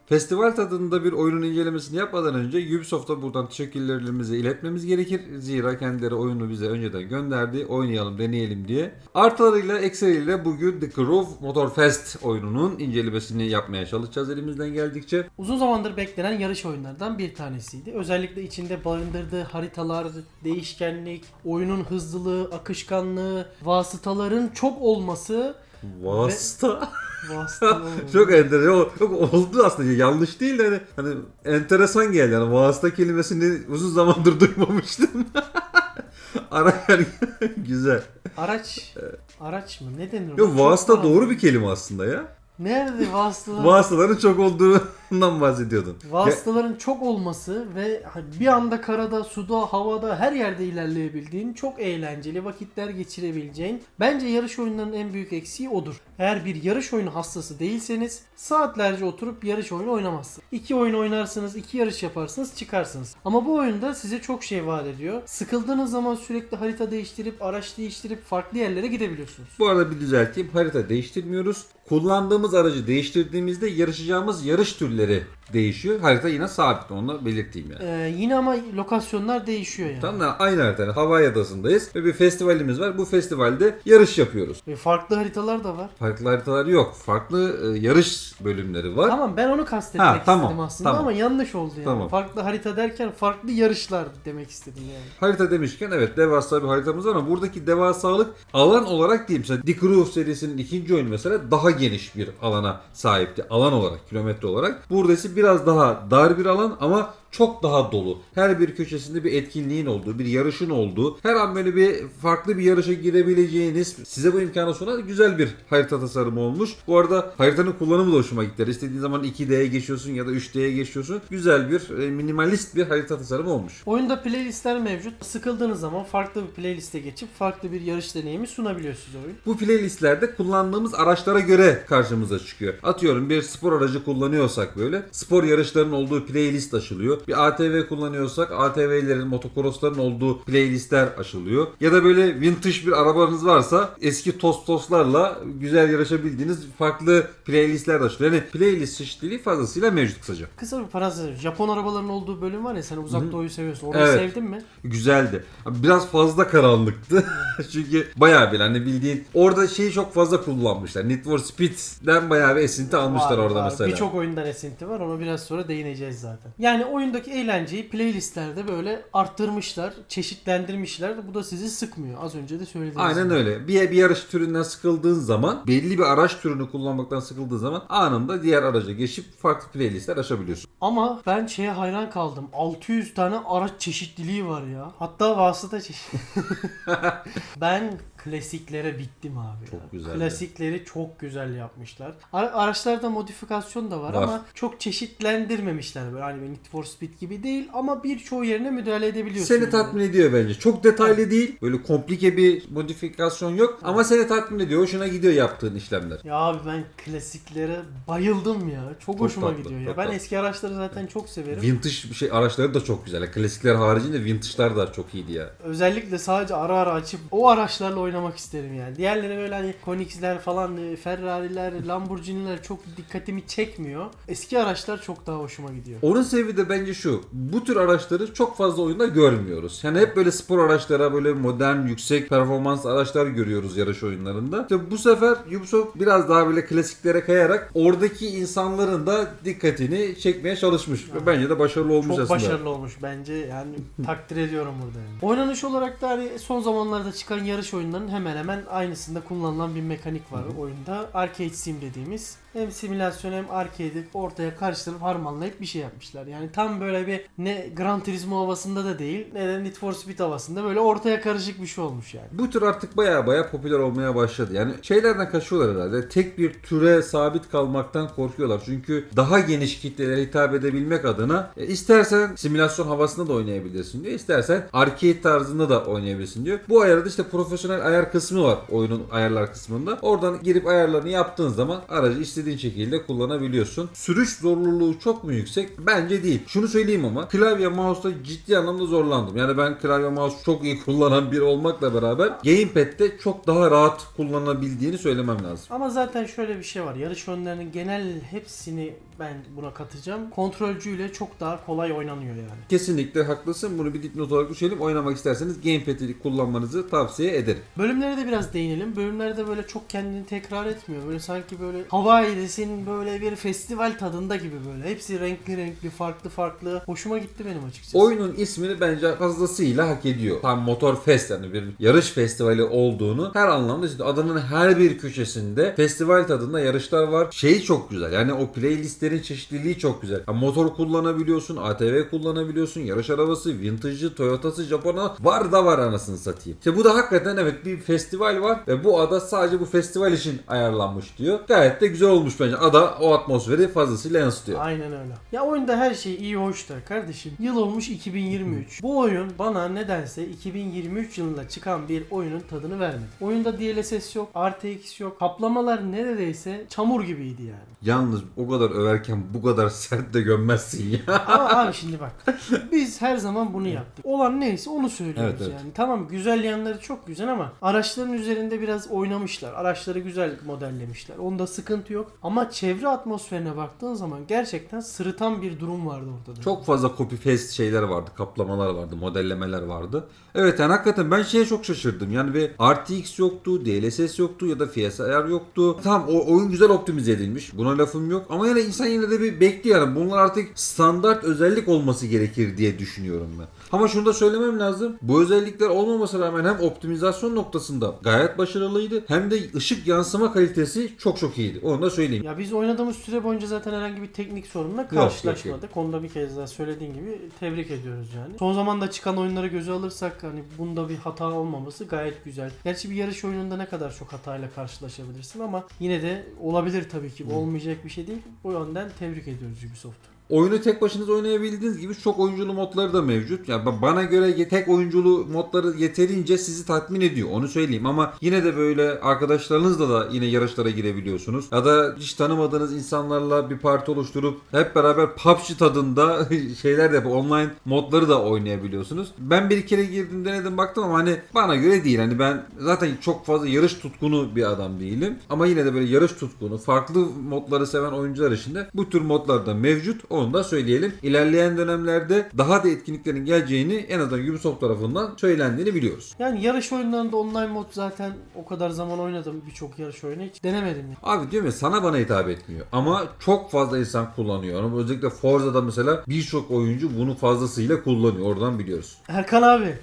Festival tadında bir oyunun incelemesini yapmadan önce Ubisoft'a buradan teşekkürlerimizi iletmemiz gerekir. Zira kendileri oyunu bize önceden gönderdi. Oynayalım, deneyelim diye. Artılarıyla, eksileriyle bugün The Crew Motorfest oyununun incelemesini yapmaya çalışacağız elimizden geldikçe. Uzun zamandır beklenen yarış oyunlarından bir tanesiydi. Özellikle içinde barındırdığı haritalar, değişkenlik, oyunun hızlılığı, akışkanlığı, vasıtaların çok olması. Vasıta. Vasıta Çok enteresan. Çok oldu aslında. Yanlış değil de hani enteresan geldi. Yani vasıta kelimesini uzun zamandır duymamıştım. Güzel. Araç mı? Ne denir? Yok, vasıta doğru bir kelime aslında ya. Nerede vasıtalar? Vasıtaların çok olduğundan bahsediyordun. Vasıtaların çok olması ve bir anda karada, suda, havada her yerde ilerleyebildiğin, çok eğlenceli vakitler geçirebileceğin, bence yarış oyunlarının en büyük eksiği odur. Eğer bir yarış oyunu hastası değilseniz saatlerce oturup yarış oyunu oynamazsınız. 2 oyun oynarsınız, 2 yarış yaparsınız, çıkarsınız. Ama bu oyunda size çok şey vaat ediyor. Sıkıldığınız zaman sürekli harita değiştirip, araç değiştirip farklı yerlere gidebiliyorsunuz. Bu arada bir düzelteyim. Harita değiştirmiyoruz. Kullandığımız aracı değiştirdiğimizde yarışacağımız yarış türleri değişiyor. Harita yine sabit. Onu belirteyim yani. Yine ama lokasyonlar değişiyor yani. Tamam da aynı harita. Hawaii Adası'ndayız ve bir festivalimiz var. Bu festivalde yarış yapıyoruz. Ve farklı haritalar da var. Farklı haritalar yok. Farklı yarış bölümleri var. Tamam, ben onu kastetmek tamam, istedim aslında tamam. ama yanlış oldu yani. Tamam. Farklı harita derken farklı yarışlar demek istedim yani. Harita demişken evet, devasa bir haritamız var ama buradaki devasalık alan olarak değil. Mesela The Crew serisinin ikinci oyunu mesela daha geniş bir alana sahipti. Alan olarak, kilometre olarak. Burada ise biraz daha dar bir alan ama çok daha dolu. Her bir köşesinde bir etkinliğin olduğu, bir yarışın olduğu, her an böyle bir farklı bir yarışa girebileceğiniz, size bu imkanı sunan güzel bir harita tasarımı olmuş. Bu arada haritanın kullanımı da hoşuma gitti. İstediğin zaman 2D'ye geçiyorsun ya da 3D'ye geçiyorsun. Güzel bir, minimalist bir harita tasarımı olmuş. Oyunda playlistler mevcut. Sıkıldığınız zaman farklı bir playliste geçip farklı bir yarış deneyimi sunabiliyorsunuz oyun. Bu playlistlerde kullandığımız araçlara göre karşımıza çıkıyor. Atıyorum bir spor aracı kullanıyorsak böyle spor yarışlarının olduğu playlist açılıyor. Bir ATV kullanıyorsak ATV'lerin, motokrosların olduğu playlistler açılıyor. Ya da böyle vintage bir arabanız varsa eski toslarla güzel yarışabildiğiniz farklı playlistler açılıyor. Yani playlist çeşitliliği fazlasıyla mevcut kısaca. Kısa bir parantez. Japon arabaların olduğu bölüm var ya, sen Uzak Doğu'yu seviyorsun. Orayı Evet. sevdin mi? Güzeldi. Biraz fazla karanlıktı. Çünkü bayağı bir hani bildiğin orada şeyi çok fazla kullanmışlar. Need for Speed'den bayağı bir esinti almışlar orada mesela. Birçok oyundan esinti var. Ona biraz sonra değineceğiz zaten. Yani oyundaki eğlenceyi playlistlerde böyle arttırmışlar, çeşitlendirmişler. Bu da sizi sıkmıyor. Az önce de söylediğim Aynen gibi. öyle. Bir yarış türünden sıkıldığın zaman, belli bir araç türünü kullanmaktan sıkıldığın zaman anında diğer araca geçip farklı playlistler açabiliyorsun. Ama ben şeye hayran kaldım. 600 tane araç çeşitliliği var ya. Hatta vasıta çeşit. Ben klasiklere bittim abi. Çok güzel. Klasikleri çok güzel yapmışlar. Araçlarda modifikasyon da var ama çok çeşitlendirmemişler. Böyle hani Need for Speed gibi değil ama birçoğu yerine müdahale edebiliyorsun. Seni tatmin ediyor bence. Çok detaylı değil. Böyle komplike bir modifikasyon yok. Ama seni tatmin ediyor. Hoşuna gidiyor yaptığın işlemler. Ya abi ben klasiklere bayıldım ya. Çok hoşuma tatlı, gidiyor ya. çok Ben tatlı. eski araçları zaten çok severim. Vintage araçları da çok güzel. Klasikler haricinde vintage'lar da çok iyiydi ya. Özellikle sadece ara ara açıp o araçlarla oynamak isterim yani. Diğerleri böyle hani Koenig's'ler falan, Ferrari'ler, Lamborghini'ler çok dikkatimi çekmiyor. Eski araçlar çok daha hoşuma gidiyor. Onun sebebi de bence şu. Bu tür araçları çok fazla oyunda görmüyoruz. Yani hep böyle spor araçlara, böyle modern, yüksek performans araçlar görüyoruz yarış oyunlarında. İşte bu sefer Ubisoft biraz daha böyle klasiklere kayarak oradaki insanların da dikkatini çekmeye çalışmış. Ve bence de başarılı olmuş Çok aslında. başarılı olmuş bence, yani takdir ediyorum burada yani. Oynanış olarak da hani son zamanlarda çıkan yarış oyunlarının hemen hemen aynısında kullanılan bir mekanik var oyunda. Arcade Sim dediğimiz. Hem simülasyon hem arcade'i ortaya karıştırıp harmanlayıp bir şey yapmışlar. Yani tam böyle bir ne Gran Turismo havasında da değil ne de Need for Speed havasında, böyle ortaya karışık bir şey olmuş yani. Bu tür artık baya popüler olmaya başladı. Yani şeylerden kaçıyorlar herhalde. Tek bir türe sabit kalmaktan korkuyorlar. Çünkü daha geniş kitlelere hitap edebilmek adına istersen simülasyon havasında da oynayabilirsin diyor. İstersen arcade tarzında da oynayabilirsin diyor. Bu ayarda işte profesyonel ayar kısmı var oyunun ayarlar kısmında. Oradan girip ayarlarını yaptığın zaman aracı istediğin şekilde kullanabiliyorsun. Sürüş zorluluğu çok mu yüksek? Bence değil. Şunu söyleyeyim ama klavye mouse'da ciddi anlamda zorlandım. Yani ben klavye mouse çok iyi kullanan biri olmakla beraber gamepad'de çok daha rahat kullanabildiğini söylemem lazım. Ama zaten şöyle bir şey var. Yarış oyunlarının genel hepsini ben buna katacağım. Kontrolcüyle çok daha kolay oynanıyor yani. Kesinlikle haklısın. Bunu bir dipnot olarak düşelim. Oynamak isterseniz gamepad'i kullanmanızı tavsiye ederim. Bölümlere de biraz değinelim. Bölümlerde böyle çok kendini tekrar etmiyor. Böyle sanki böyle Hawaii'desin böyle bir festival tadında gibi böyle. Hepsi renkli renkli, farklı farklı. Hoşuma gitti benim açıkçası. Oyunun ismini bence fazlasıyla hak ediyor. Tam Motor Fest, yani bir yarış festivali olduğunu her anlamda işte adanın her bir köşesinde festival tadında yarışlar var. Şeyi çok güzel. Yani o playlistlerin çeşitliliği çok güzel. Yani motor kullanabiliyorsun, ATV kullanabiliyorsun, yarış arabası, vintage'ı, Toyota'sı, Japon'a var da var anasını satayım. İşte bu da hakikaten evet bir festival var ve bu ada sadece bu festival için ayarlanmış diyor. Gayet de güzel olmuş bence. Ada o atmosferi fazlasıyla yansıtıyor. Aynen öyle. Ya oyunda her şey iyi hoş da kardeşim. Yıl olmuş 2023. Bu oyun bana nedense 2023 yılında çıkan bir oyunun tadını vermedi. Oyunda DLSS yok, RTX yok. Kaplamalar neredeyse çamur gibiydi yani. Yalnız o kadar överken bu kadar sert de gömmezsin ya. Ama abi şimdi bak. Biz her zaman bunu yaptık. Olan neyse onu söylüyoruz Evet, evet. yani. Tamam güzel yanları çok güzel ama araçların üzerinde biraz oynamışlar. Araçları güzel modellemişler. Onda sıkıntı yok. Ama çevre atmosferine baktığın zaman gerçekten sırıtan bir durum vardı ortada. Çok fazla copy paste şeyler vardı, kaplamalar vardı, modellemeler vardı. Evet yani hakikaten ben şeye çok şaşırdım. Yani bir RTX yoktu, DLSS yoktu ya da FSR yoktu. Tamam o oyun güzel optimize edilmiş. Buna lafım yok. Ama yani insan yine de bir bekliyor yani. Bunlar artık standart özellik olması gerekir diye düşünüyorum ben. Ama şunu da söylemem lazım. Bu özellikler olmamasına rağmen hem optimizasyon noktasında gayet başarılıydı hem de ışık yansıma kalitesi çok çok iyiydi. Onu da söyleyeyim. Ya biz oynadığımız süre boyunca zaten herhangi bir teknik sorunla yok, karşılaşmadık. Onu da bir kez daha söylediğin gibi tebrik ediyoruz yani. Son zamanda çıkan oyunları göze alırsak hani bunda bir hata olmaması gayet güzel. Gerçi bir yarış oyununda ne kadar çok hatayla karşılaşabilirsin ama yine de olabilir tabii ki. Olmayacak bir şey değil. O yönden tebrik ediyoruz Ubisoft'u. Oyunu tek başınıza oynayabildiğiniz gibi çok oyunculu modları da mevcut. Yani bana göre tek oyunculu modları yeterince sizi tatmin ediyor. Onu söyleyeyim ama yine de böyle arkadaşlarınızla da yine yarışlara girebiliyorsunuz. Ya da hiç tanımadığınız insanlarla bir parti oluşturup hep beraber PUBG tadında şeyler de yapıp online modları da oynayabiliyorsunuz. Ben bir kere girdim denedim baktım ama hani bana göre değil. Hani ben zaten çok fazla yarış tutkunu bir adam değilim. Ama yine de böyle yarış tutkunu, farklı modları seven oyuncular için de bu tür modlar da mevcut. Onu da söyleyelim. İlerleyen dönemlerde daha da etkinliklerin geleceğini en azından Ubisoft tarafından söylendiğini biliyoruz. Yani yarış oyunlarında online mod zaten o kadar zaman oynadım birçok yarış oyunu hiç denemedim. Yani. Abi diyorum ya sana bana hitap etmiyor. Ama çok fazla insan kullanıyor. Ama özellikle Forza'da mesela birçok oyuncu bunu fazlasıyla kullanıyor. Oradan biliyoruz. Erkan abi.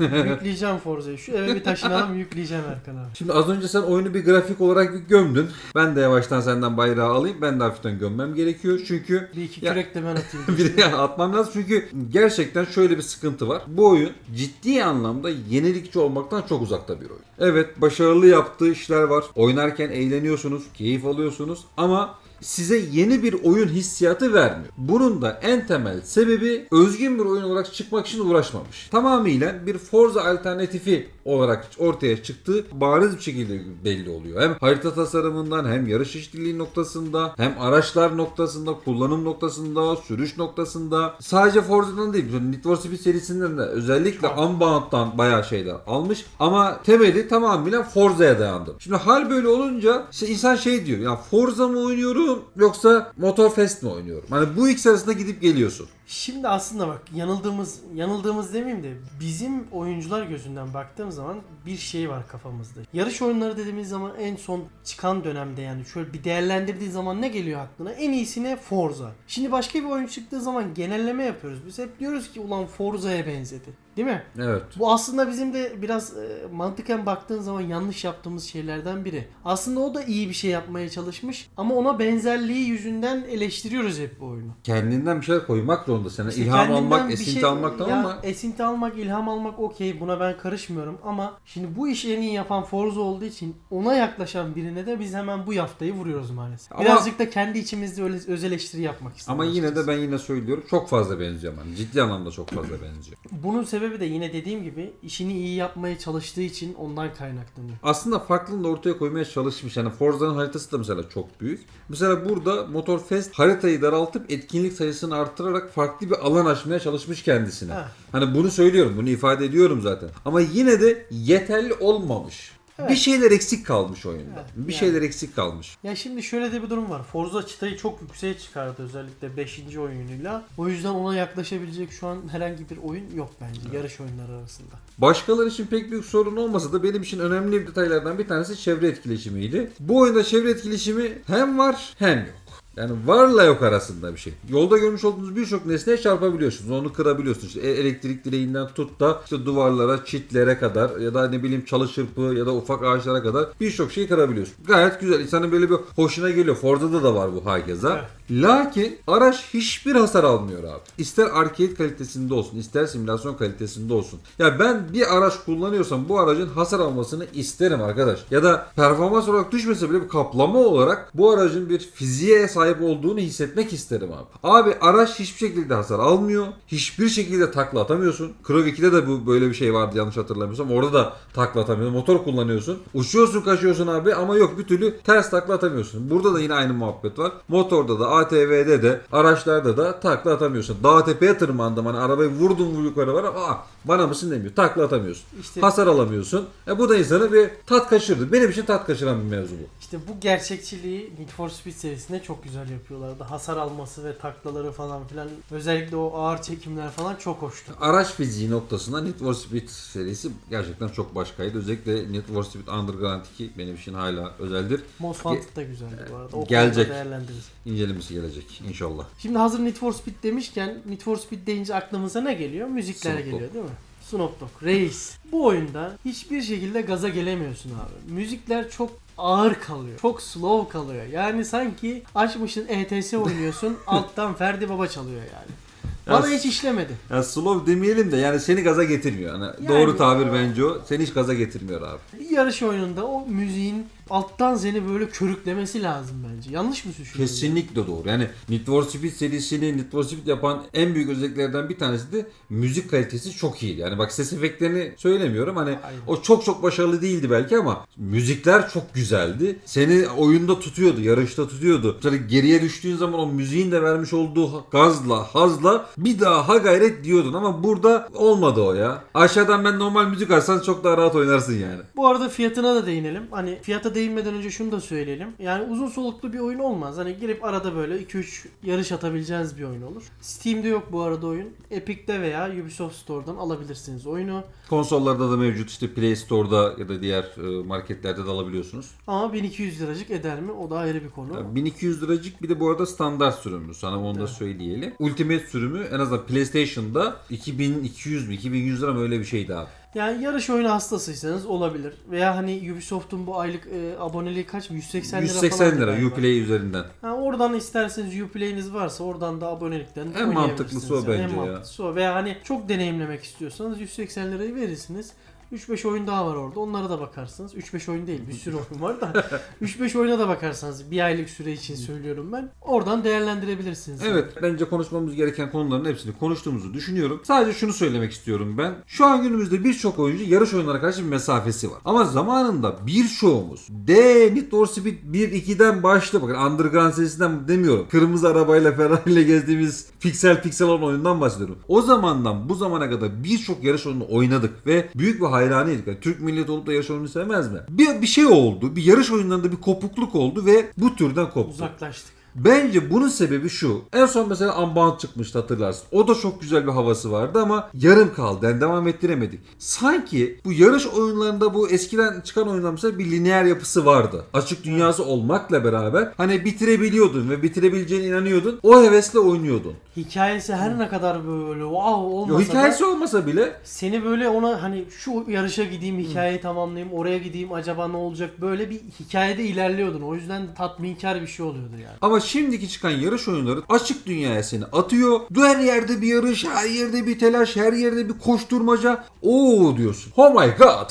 Yükleyeceğim Forza'yı. Şu eve bir taşınalım yükleyeceğim Erkan abi. Şimdi az önce sen oyunu bir grafik olarak bir gömdün. Ben de yavaştan senden bayrağı alayım. Ben de hafiften gömmem gerekiyor. Çünkü Bir iki Ya- kürek de ben atayım. bir de atmam lazım çünkü gerçekten şöyle bir sıkıntı var. Bu oyun ciddi anlamda yenilikçi olmaktan çok uzakta bir oyun. Evet başarılı yaptığı işler var. Oynarken eğleniyorsunuz, keyif alıyorsunuz ama size yeni bir oyun hissiyatı vermiyor. Bunun da en temel sebebi özgün bir oyun olarak çıkmak için uğraşmamış. Tamamıyla bir Forza alternatifi olarak ortaya çıktığı bariz bir şekilde belli oluyor. Hem harita tasarımından hem yarış işçiliği noktasında hem araçlar noktasında, kullanım noktasında, sürüş noktasında sadece Forza'dan değil, Need for Speed serisinden de özellikle Unbound'dan bayağı şeyler almış ama temeli tamamen Forza'ya dayandı. Şimdi hal böyle olunca işte insan şey diyor ya Forza mı oynuyorum yoksa Motorfest mi oynuyorum? Hani bu ikisi arasında gidip geliyorsun. Şimdi aslında bak yanıldığımız demeyeyim de bizim oyuncular gözünden baktığım zaman bir şey var kafamızda. Yarış oyunları dediğimiz zaman en son çıkan dönemde yani şöyle bir değerlendirdiği zaman ne geliyor aklına? En iyisine Forza. Şimdi başka bir oyun çıktığı zaman genelleme yapıyoruz. Biz hep diyoruz ki ulan Forza'ya benzedi. Değil mi? Evet. Bu aslında bizim de biraz mantıken baktığın zaman yanlış yaptığımız şeylerden biri. Aslında o da iyi bir şey yapmaya çalışmış ama ona benzerliği yüzünden eleştiriyoruz hep bu oyunu. Kendinden bir şeyler koymak zorundasın. Yani İşte ilham kendinden almak, bir esinti şey- almak tamam ya mı? Esinti almak, ilham almak okey, buna ben karışmıyorum ama şimdi bu işi en iyi yapan Forza olduğu için ona yaklaşan birine de biz hemen bu yaftayı vuruyoruz maalesef. Ama- Birazcık da kendi içimizde öyle öz eleştiri yapmak istiyorum. Ama yine de açıkçası. ben yine söylüyorum çok fazla benziyor. Yani ciddi anlamda çok fazla benziyor. Bunun sebebi sebebi de yine dediğim gibi işini iyi yapmaya çalıştığı için ondan kaynaklanıyor. Aslında farklılığını da ortaya koymaya çalışmış. Yani Forza'nın haritası da mesela çok büyük. Mesela burada Motorfest haritayı daraltıp etkinlik sayısını arttırarak farklı bir alan açmaya çalışmış kendisine. Ha. Hani bunu söylüyorum, bunu ifade ediyorum zaten. Ama yine de yeterli olmamış. Evet. Bir şeyler eksik kalmış oyunda. Evet, Bir yani. şeyler eksik kalmış. Ya şimdi şöyle de bir durum var. Forza çıtayı çok yükseğe çıkardı özellikle 5. oyunuyla. O yüzden ona yaklaşabilecek şu an herhangi bir oyun yok bence yarış oyunları arasında. Başkaları için pek büyük sorun olmasa da benim için önemli detaylardan bir tanesi çevre etkileşimiydi. Bu oyunda çevre etkileşimi hem var hem yok. Yani varla yok arasında bir şey. Yolda görmüş olduğunuz birçok nesneye çarpabiliyorsunuz. Onu kırabiliyorsunuz. İşte elektrik direğinden tut da işte duvarlara, çitlere kadar ya da ne bileyim çalı çırpı ya da ufak ağaçlara kadar birçok şeyi kırabiliyorsun. Gayet güzel. İnsanın böyle bir hoşuna geliyor. Ford'da da var bu hakeza. Evet. Lakin araç hiçbir hasar almıyor abi. İster arcade kalitesinde olsun, ister simülasyon kalitesinde olsun. Ya ben bir araç kullanıyorsam bu aracın hasar almasını isterim arkadaş. Ya da performans olarak düşmese bile bir kaplama olarak bu aracın bir fiziğe sahip olduğunu hissetmek isterim abi. Abi araç hiçbir şekilde hasar almıyor. Hiçbir şekilde takla atamıyorsun. Crew 2'de de bu böyle bir şey vardı yanlış hatırlamıyorsam. Orada da takla atamıyorsun. Motor kullanıyorsun. Uçuyorsun kaçıyorsun abi ama yok bir türlü ters takla atamıyorsun. Burada da yine aynı muhabbet var. Motorda da ATV'de de araçlarda da takla atamıyorsun. Dağ tepeye tırmandım hani arabayı vurdum yukarı var ama bana mısın demiyor. Takla atamıyorsun. İşte, Hasar alamıyorsun. Bu da insanı bir tat kaçırdı. Benim için tat kaçıran bir mevzu bu. işte bu gerçekçiliği Need for Speed serisinde çok güzel yapıyorlardı. Hasar alması ve taklaları falan filan. Özellikle o ağır çekimler falan çok hoştu. Araç fiziği noktasında Need for Speed serisi gerçekten çok başkaydı. Özellikle Need for Speed Underground 2 benim için hala özeldir. Most Wanted da güzeldi bu arada. O Gelecek. konuda değerlendiririz. İncelemesi gelecek inşallah. Şimdi hazır Need for Speed demişken Need for Speed deyince aklımıza ne geliyor? Müzikler Snoop Dogg. geliyor değil mi? Snoop Dogg, Reis. Bu oyunda hiçbir şekilde gaza gelemiyorsun abi. Müzikler çok ağır kalıyor. Çok slow kalıyor. Yani sanki açmışsın ETS oynuyorsun alttan Ferdi Baba çalıyor yani. Bana hiç işlemedi. Ya slow demeyelim de yani seni gaza getirmiyor. Yani doğru tabir bence o. Seni hiç gaza getirmiyor abi. Bir yarış oyununda o müziğin alttan seni böyle körüklemesi lazım bence. Yanlış mı düşünüyorsun? Kesinlikle doğru. Yani Need for Speed serisini Need for Speed yapan en büyük özelliklerden bir tanesi de müzik kalitesi çok iyi. Yani bak ses efektlerini söylemiyorum. Hani Aynen. o çok başarılı değildi belki ama müzikler çok güzeldi. Seni oyunda tutuyordu, yarışta tutuyordu. Mesela geriye düştüğün zaman o müziğin de vermiş olduğu gazla, hazla bir daha ha gayret diyordun ama burada olmadı o ya. Aşağıdan ben normal müzik açsan çok daha rahat oynarsın yani. Bu arada fiyatına da değinelim. Hani fiyata değinmeden önce şunu da söyleyelim. Yani uzun soluklu bir oyun olmaz. Hani girip arada böyle 2-3 yarış atabileceğiniz bir oyun olur. Steam'de yok bu arada oyun. Epic'te veya Ubisoft Store'dan alabilirsiniz oyunu. Konsollarda da mevcut işte Play Store'da ya da diğer marketlerde de alabiliyorsunuz. Ama 1200 liracık eder mi? O da ayrı bir konu. Ya 1200 liracık bir de bu arada standart sürümü. Sana onu da söyleyelim. Ultimate sürümü en azından PlayStation'da 2200 mü 2100 lira mı öyle bir şeydi abi. Yani yarış oyunu hastasıysanız olabilir. Veya hani Ubisoft'un bu aylık aboneliği kaç mı? 180 lira 180 falandı lira galiba. Uplay üzerinden. Ha, oradan isterseniz Uplay'iniz varsa oradan da abonelikten En mantıklısı o oynayabilirsiniz. bence En ya. mantıklısı o. Veya hani çok deneyimlemek istiyorsanız 180 lirayı verirsiniz. 3-5 oyun daha var orada. Onlara da bakarsınız. 3-5 oyun değil. Bir sürü oyun var da. 3-5 oyuna da bakarsanız bir aylık süre için söylüyorum ben. Oradan değerlendirebilirsiniz. Evet, bence konuşmamız gereken konuların hepsini konuştuğumuzu düşünüyorum. Sadece şunu söylemek istiyorum ben. Şu an günümüzde birçok oyuncu yarış oyunlarına karşı bir mesafesi var. Ama zamanında birçoğumuz Need for Speed 1-2'den başla bakın Underground serisinden demiyorum. Kırmızı arabayla Ferrari ile gezdiğimiz piksel olan oyundan bahsediyorum. O zamandan bu zamana kadar birçok yarış oyununu oynadık ve büyük bir hayranıydık. Yani Türk milleti olup da yarış oyunu sevmez mi? Bir şey oldu. Bir yarış oyunlarında bir kopukluk oldu ve bu türden koptu. Uzaklaştık. Bence bunun sebebi şu. En son mesela Unbound çıkmıştı hatırlarsın. O da çok güzel bir havası vardı ama yarım kaldı. Yani devam ettiremedik. Sanki bu yarış oyunlarında bu eskiden çıkan oyunlar mesela bir lineer yapısı vardı. Açık dünyası olmakla beraber hani bitirebiliyordun ve bitirebileceğine inanıyordun. O hevesle oynuyordun. Hikayesi her ne kadar böyle wow olmasa Yo, hikayesi da olmasa bile seni böyle ona hani şu yarışa gideyim, hikayeyi tamamlayayım, oraya gideyim, acaba ne olacak, böyle bir hikayede ilerliyordun. O yüzden tatminkar bir şey oluyordu yani. ama şimdiki çıkan yarış oyunları açık dünyaya seni atıyor. Her yerde bir yarış, her yerde bir telaş, her yerde bir koşturmaca. Oo diyorsun. Oh my god.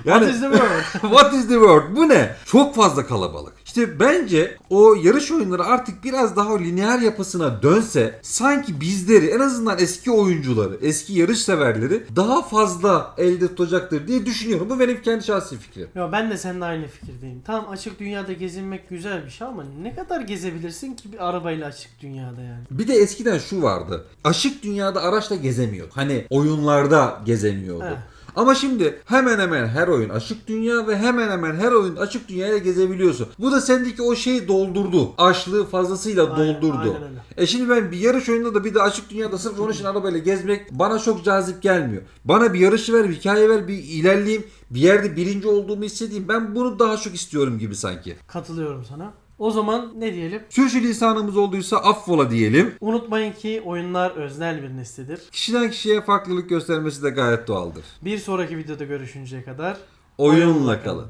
What is the world? What is the world? Bu ne? Çok fazla kalabalık. İşte bence o yarış oyunları artık biraz daha o lineer yapısına dönse sanki bizleri, en azından eski oyuncuları, eski yarış severleri daha fazla elde tutacaktır diye düşünüyorum. Bu benim kendi şahsi fikrim. Ya ben de seninle aynı fikirdeyim. Tamam, açık dünyada gezinmek güzel bir şey ama ne kadar gezebilirsin ki bir arabayla açık dünyada yani? Bir de eskiden şu vardı. Açık dünyada araçla gezemiyor. Hani oyunlarda gezemiyordu. Evet. Ama şimdi hemen hemen her oyun açık dünya ve hemen hemen her oyun açık dünyaya gezebiliyorsun. Bu da sendeki o şeyi doldurdu. Açlığı fazlasıyla doldurdu. Aynen öyle. Şimdi ben bir yarış oyununda da bir de açık dünyada sırf onun için arabayla gezmek bana çok cazip gelmiyor. Bana bir yarışı ver, bir hikaye ver, bir ilerleyeyim, bir yerde birinci olduğumu hissedeyim. Ben bunu daha çok istiyorum gibi sanki. Katılıyorum sana. O zaman ne diyelim? Sürçülisanımız olduysa affola diyelim. Unutmayın ki oyunlar öznel bir neslidir. Kişiden kişiye farklılık göstermesi de gayet doğaldır. Bir sonraki videoda görüşünceye kadar Oyunla kalın.